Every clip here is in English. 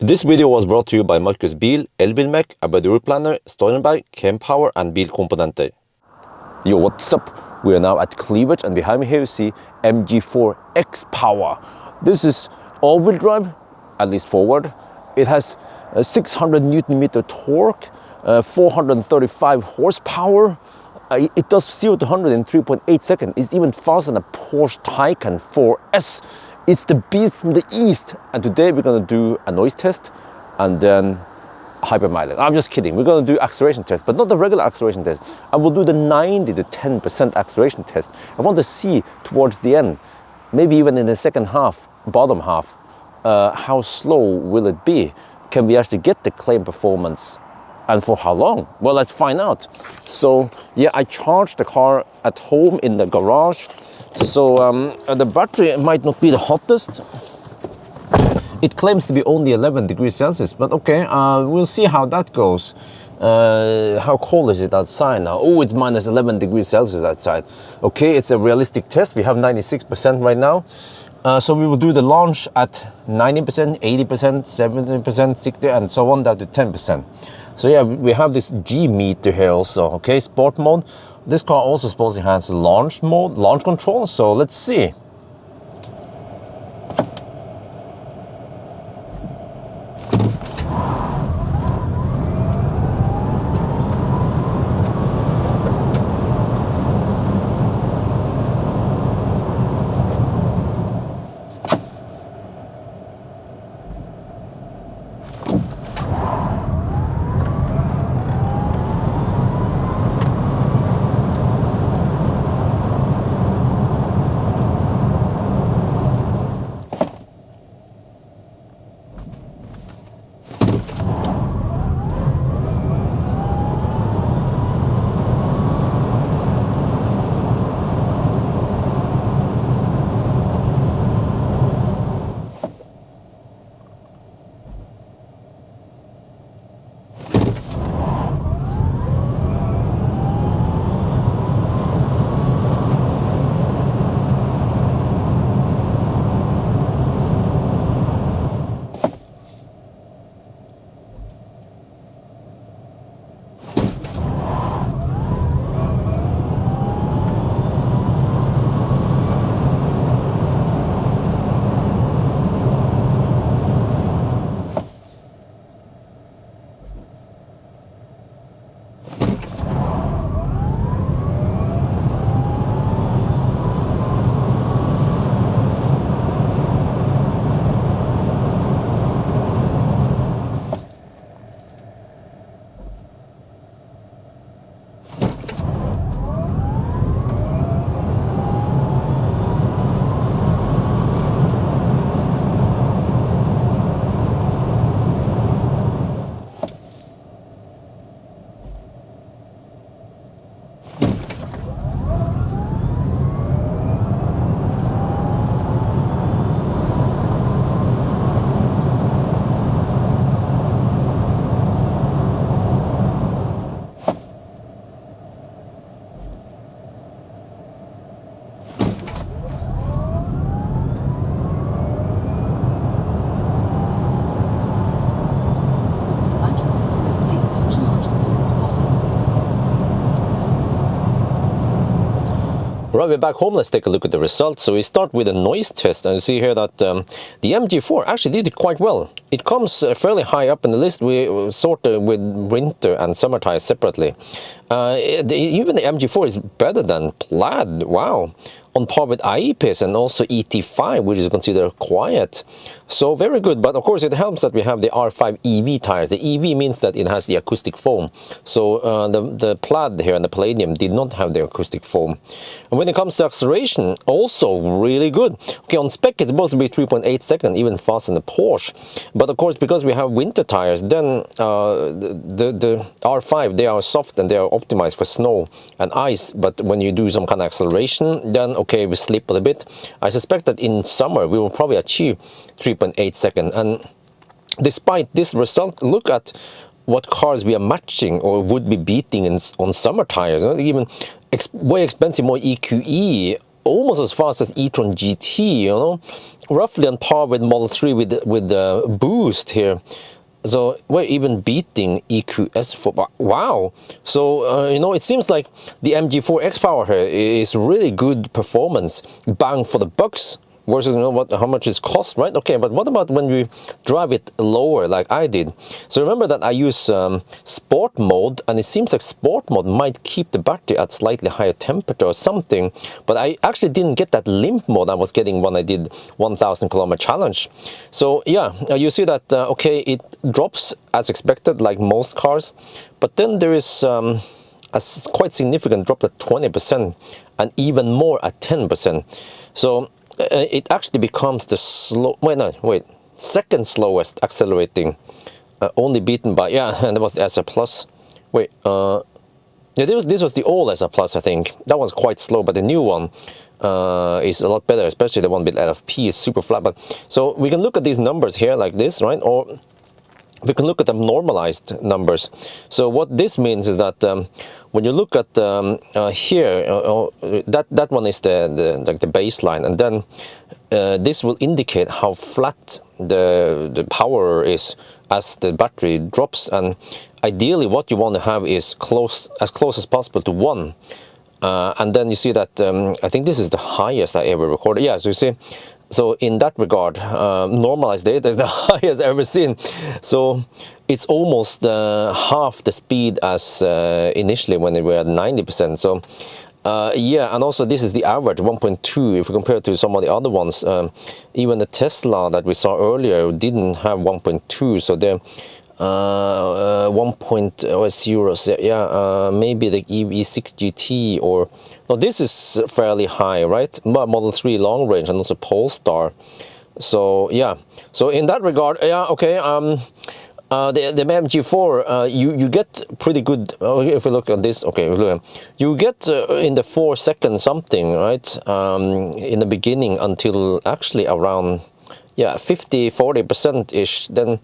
This video was brought to you by Markus Bil, Elbilmek, ABRP, Steurenberg, Kempower and Bilkomponenter. Yo, what's up? We are now at Cleavage and behind me here you see MG4 Xpower. This is all-wheel drive, at least forward. It has 600 Newton-meter torque, 435 horsepower. It does 0 to 100 in 3.8 seconds. It's even faster than a Porsche Taycan 4S. It's the beast from the east. And today we're gonna do a noise test and then hyper mileage. I'm just kidding. We're gonna do acceleration test, but not the regular acceleration test. I will do the 90 to 10% acceleration test. I want to see towards the end, maybe even in the second half, bottom half, how slow will it be? Can we actually get the claimed performance? And for how long? Well, let's find out. So yeah, I charged the car at home in the garage. So the battery might not be the hottest. It claims to be only 11 degrees Celsius, but okay, we'll see how that goes. How cold is it outside now? Oh, it's minus 11 degrees Celsius outside. Okay, it's a realistic test. We have 96% right now. So we will do the launch at 90%, 80%, 70%, 60%, and so on down to 10%. So yeah, we have this G meter here also, okay, sport mode. This car also supposedly has launch mode, launch control, so let's see. Right, we're back home. Let's take a look at the results. So we start with a noise test, and you see here that the MG4 actually did it quite well. It comes fairly high up in the list. We sorted with winter and summer tires separately. Even the MG4 is better than Plaid. Wow. On par with IEPs and also ET5, which is considered quiet. So very good, but of course it helps that we have the R5 EV tires. The EV means that it has the acoustic foam. So the Plaid here and the Palladium did not have the acoustic foam. And when it comes to acceleration, also really good. Okay, on spec it's supposed to be 3.8 seconds, even faster than the Porsche. But of course, because we have winter tires, then the R5, they are soft and they are optimized for snow and ice. But when you do some kind of acceleration, then okay, we slip a little bit. I suspect that in summer we will probably achieve 3.8 seconds. And despite this result, look at what cars we are matching or would be beating on summer tires. Even way expensive, more EQE almost as fast as e-tron GT, you know, roughly on par with Model 3 with the boost here. So we're even beating EQS4. Wow! So you know, it seems like the MG4 Xpower here is really good performance, bang for the bucks, versus, you know, how much it costs, right? Okay, but what about when we drive it lower like I did? So remember that I use sport mode, and it seems like sport mode might keep the battery at slightly higher temperature or something, but I actually didn't get that limp mode I was getting when I did 1000 kilometer challenge. So yeah, you see that okay, it drops as expected like most cars, but then there is a quite significant drop at 20% and even more at 10%. So it actually becomes the second slowest accelerating, only beaten by, yeah, and that was the SR Plus. Wait, yeah, this was the old SR Plus, I think. That was quite slow, but the new one is a lot better, especially the one with LFP is super flat. But so we can look at these numbers here like this, right? Or we can look at the normalized numbers. So what this means is that when you look at here, that one is the baseline, and then this will indicate how flat the power is as the battery drops. And ideally, what you want to have is as close as possible to 1. And then you see that I think this is the highest I ever recorded. Yeah, so you see. So in that regard, normalized data is the highest I've ever seen. So it's almost half the speed as initially when they were at 90%. So yeah, and also this is the average 1.2 if we compare it to some of the other ones. Even the Tesla that we saw earlier didn't have 1.2, so they're 1.0, yeah, maybe the EV6 GT, or no, this is fairly high, right? Model 3 long range and also Polestar. So yeah, so in that regard, yeah, okay. The MG4, you get pretty good. If we look at this, okay, you get in the 4 seconds something, right? In the beginning until actually around, yeah, 50-40% ish. Then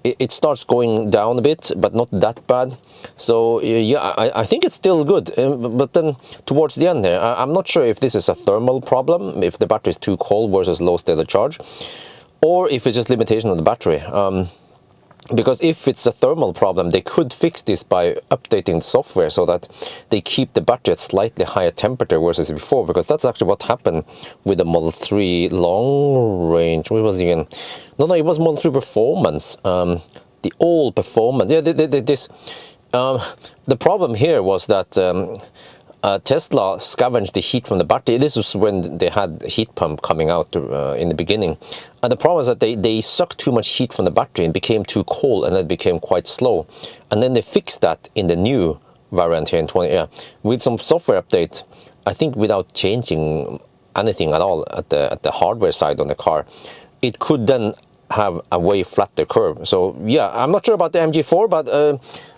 it starts going down a bit, but not that bad. So yeah, I think it's still good. But then towards the end there, I'm not sure if this is a thermal problem, if the battery is too cold versus low state of charge, or if it's just limitation of the battery. Because if it's a thermal problem, they could fix this by updating the software so that they keep the battery at slightly higher temperature versus before, because that's actually what happened with the Model 3 long range. What was it again? No, it was Model 3 Performance. The old Performance. Yeah, the problem here was that Tesla scavenged the heat from the battery. This was when they had the heat pump coming out in the beginning. And the problem is that they sucked too much heat from the battery and became too cold, and it became quite slow. And then they fixed that in the new variant here in 20, yeah, with some software update, I think without changing anything at all at the hardware side on the car. It could then have a way flatter curve. So yeah, I'm not sure about the MG4, but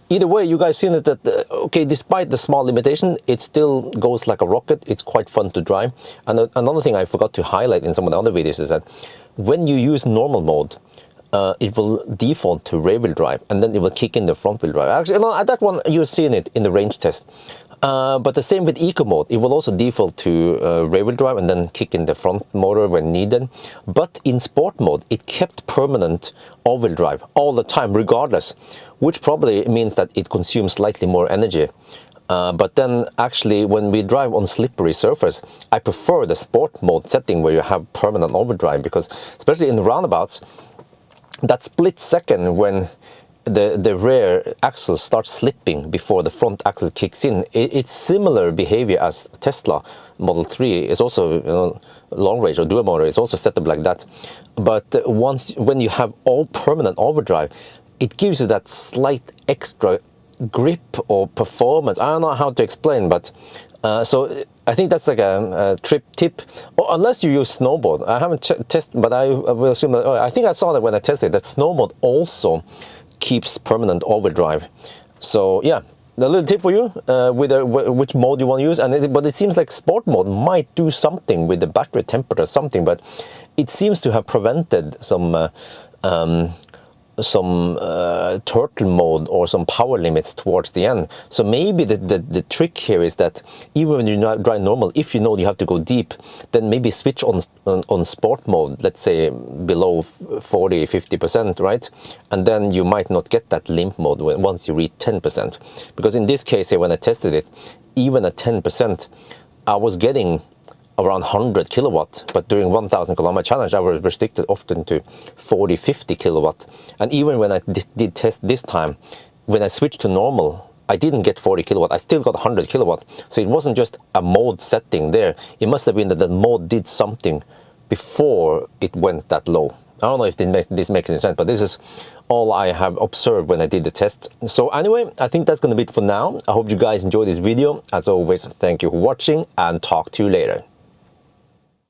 either way, you guys seen it that, okay, despite the small limitation, it still goes like a rocket. It's quite fun to drive. And another thing I forgot to highlight in some of the other videos is that when you use normal mode, it will default to rear-wheel drive, and then it will kick in the front-wheel drive. Actually, no, that one, you've seen it in the range test. But the same with eco mode, it will also default to rear-wheel drive and then kick in the front motor when needed. But in sport mode, it kept permanent all-wheel drive all the time, regardless, which probably means that it consumes slightly more energy. But then actually when we drive on slippery surface, I prefer the sport mode setting where you have permanent overdrive, because especially in the roundabouts, that split second when the rear axle starts slipping before the front axle kicks in, it's similar behavior as Tesla Model 3. It's also, you know, long range or dual motor is also set up like that. But when you have all permanent overdrive, it gives you that slight extra grip or performance. I don't know how to explain, but so I think that's like a tip, or unless you use snowboard. I haven't tested, but I will assume that, I think I saw that when I tested that snowboard also keeps permanent overdrive. So yeah, the little tip for you with which mode you want to use. But it seems like sport mode might do something with the battery temperature or something, but it seems to have prevented some turtle mode or some power limits towards the end. So maybe the trick here is that even when you drive normal, if you know you have to go deep, then maybe switch on sport mode, let's say below 40-50%, right? And then you might not get that limp mode once you reach 10%. Because in this case here, when I tested it, even at 10%, I was getting around 100 kilowatt, but during 1000 kilometer challenge I was restricted often to 40-50 kilowatt. And even when I did test this time, when I switched to normal, I didn't get 40 kilowatt, I still got 100 kilowatt. So it wasn't just a mode setting there, it must have been that the mode did something before it went that low. I don't know if this makes any sense, but this is all I have observed when I did the test. So anyway, I think that's gonna be it for now. I hope you guys enjoyed this video. As always, thank you for watching and talk to you later.